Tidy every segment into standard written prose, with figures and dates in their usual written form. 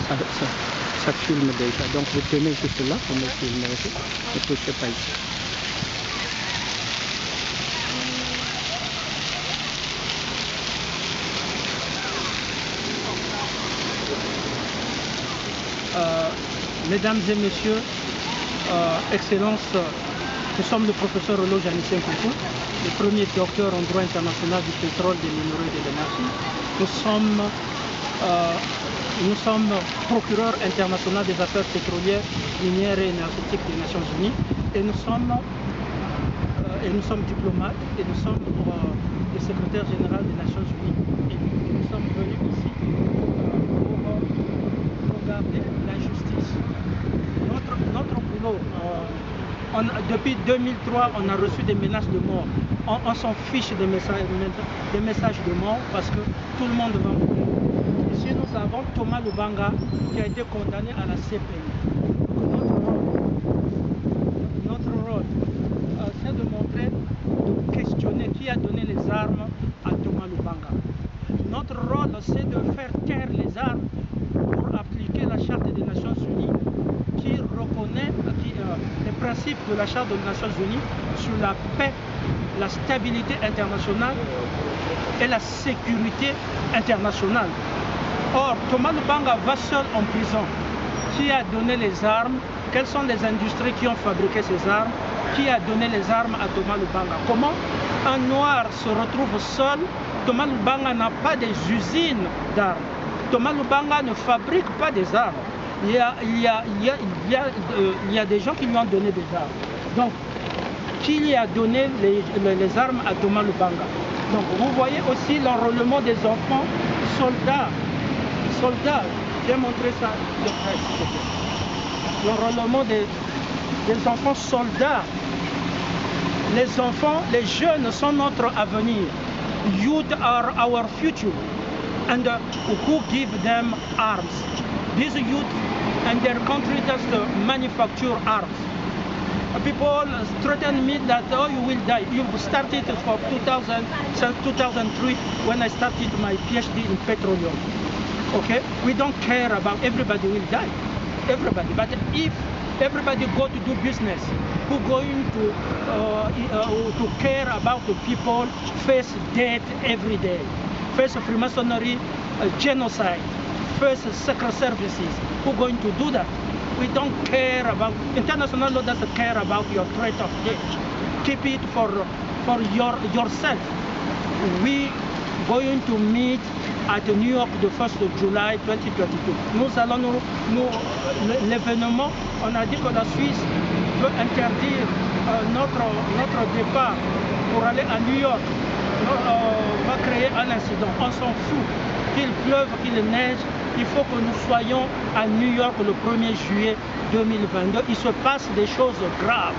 ça filme déjà. Donc vous tenez juste là, vous me filmerez, ne touchez pas ici. Mesdames et messieurs, Excellences, nous sommes le professeur Olo Janissien Koukou, le premier docteur en droit international du pétrole, des minéraux et de l'énergie. Nous sommes procureur international des affaires pétrolières, minières et énergétiques des Nations Unies et nous sommes diplomates et nous sommes le secrétaire général des Nations Unies et nous sommes venus ici pour regarder la justice. Notre boulot, depuis 2003, on a reçu des menaces de mort. On s'en fiche des messages de mort parce que tout le monde va mourir. Ici, nous avons Thomas Lubanga qui a été condamné à la CPI. Notre rôle, c'est de montrer, de questionner qui a donné les armes à Thomas Lubanga. Notre rôle, c'est de faire taire les armes pour appliquer la Charte des Nations Unies qui reconnaît les principes de la Charte des Nations Unies sur la paix, la stabilité internationale et la sécurité internationale. Or, Thomas Lubanga va seul en prison. Qui a donné les armes? Quelles sont les industries qui ont fabriqué ces armes? Qui a donné les armes à Thomas Lubanga? Comment un noir se retrouve seul? Thomas Lubanga n'a pas des usines d'armes. Thomas Lubanga ne fabrique pas des armes. Il y a des gens qui lui ont donné des armes. Donc, qui lui a donné les armes à Thomas Lubanga? Donc, vous voyez aussi l'enrôlement des enfants soldats. J'ai montré ça de près. L'enrôlement des enfants soldats. Les enfants, les jeunes sont notre avenir. Youth are our future. And who give them arms? These youth and their country just manufacture arms. People threaten me that, oh, you will die. You've started for 2000, since 2003 when I started my PhD in petroleum. Okay, we don't care about everybody will die, everybody. But if everybody go to do business, who going to care about the people face death every day, face Freemasonry, genocide, face secret services, who going to do that? We don't care about, international law doesn't care about your threat of death. Keep it for yourself. We going to meet at New York the 1st of July 2022. Nous allons l'événement, on a dit que la Suisse veut interdire notre départ pour aller à New York. Va créer un incident. On s'en fout. Qu'il pleuve, qu'il neige, il faut que nous soyons à New York le 1er juillet 2022. Il se passe des choses graves.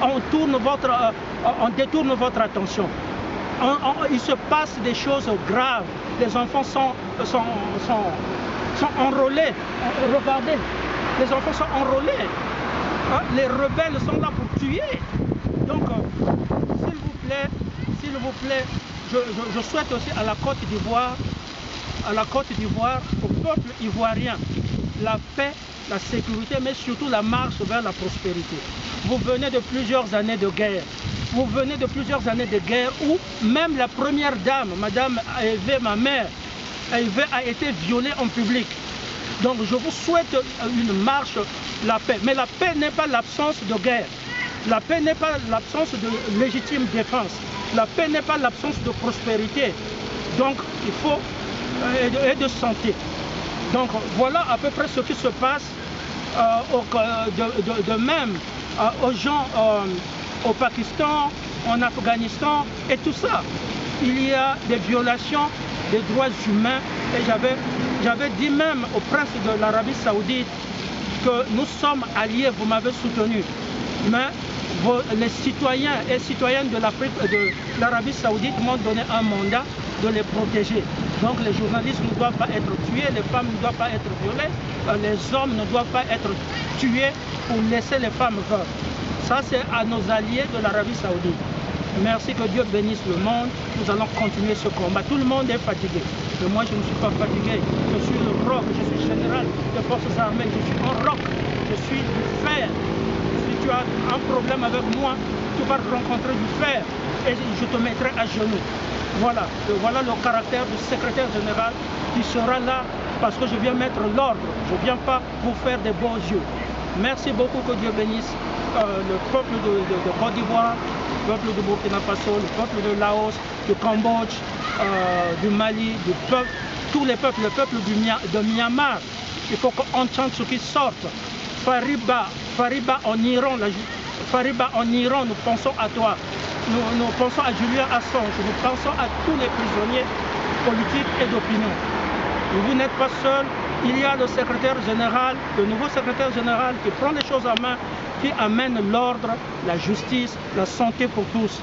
On détourne votre attention. Il se passe des choses graves. Les enfants sont enrôlés. Regardez, les enfants sont enrôlés. Hein? Les rebelles sont là pour tuer. Donc, s'il vous plaît, je souhaite aussi à la Côte d'Ivoire, au peuple ivoirien, la paix, la sécurité, mais surtout la marche vers la prospérité. Vous venez de plusieurs années de guerre. Vous venez de plusieurs années de guerre où même la première dame, Madame Aévé, ma mère, Aévé a été violée en public. Donc je vous souhaite une marche, la paix. Mais la paix n'est pas l'absence de guerre. La paix n'est pas l'absence de légitime défense. La paix n'est pas l'absence de prospérité. Donc il faut et de santé. Donc voilà à peu près ce qui se passe de même aux gens au Pakistan, en Afghanistan et tout ça. Il y a des violations des droits humains et j'avais dit même au prince de l'Arabie Saoudite que nous sommes alliés, vous m'avez soutenu. Mais les citoyens et citoyennes de l'Arabie Saoudite m'ont donné un mandat de les protéger. Donc les journalistes ne doivent pas être tués, les femmes ne doivent pas être violées, les hommes ne doivent pas être tués pour laisser les femmes veuves. Ça c'est à nos alliés de l'Arabie Saoudite. Merci, que Dieu bénisse le monde. Nous allons continuer ce combat. Tout le monde est fatigué. Mais moi, je ne suis pas fatigué. Je suis le roc, je suis général des forces armées. Je suis un roc. Je suis du fer. Si tu as un problème avec moi, tu vas rencontrer du fer et je te mettrai à genoux. Voilà. Voilà le caractère du secrétaire général qui sera là parce que je viens mettre l'ordre. Je ne viens pas vous faire des beaux yeux. Merci beaucoup, que Dieu bénisse le peuple de Côte d'Ivoire, le peuple de Burkina Faso, le peuple de Laos, du Cambodge, du Mali, tous les peuples, le peuple de Myanmar. Il faut qu'on chante ce qui sortent. Fariba, Fariba en Iran, Fariba en Iran, nous pensons à toi. Nous pensons à Julian Assange, nous pensons à tous les prisonniers politiques et d'opinion. Vous n'êtes pas seul, il y a le secrétaire général, le nouveau secrétaire général qui prend les choses en main, qui amène l'ordre, la justice, la santé pour tous,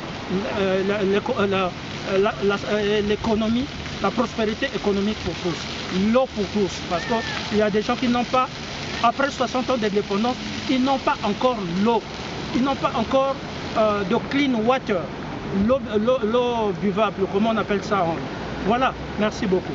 l'économie, la prospérité économique pour tous, l'eau pour tous, parce qu'il y a des gens qui n'ont pas, après 60 ans d'indépendance, ils n'ont pas encore l'eau, ils n'ont pas encore de clean water, l'eau buvable, comment on appelle ça. Voilà, merci beaucoup.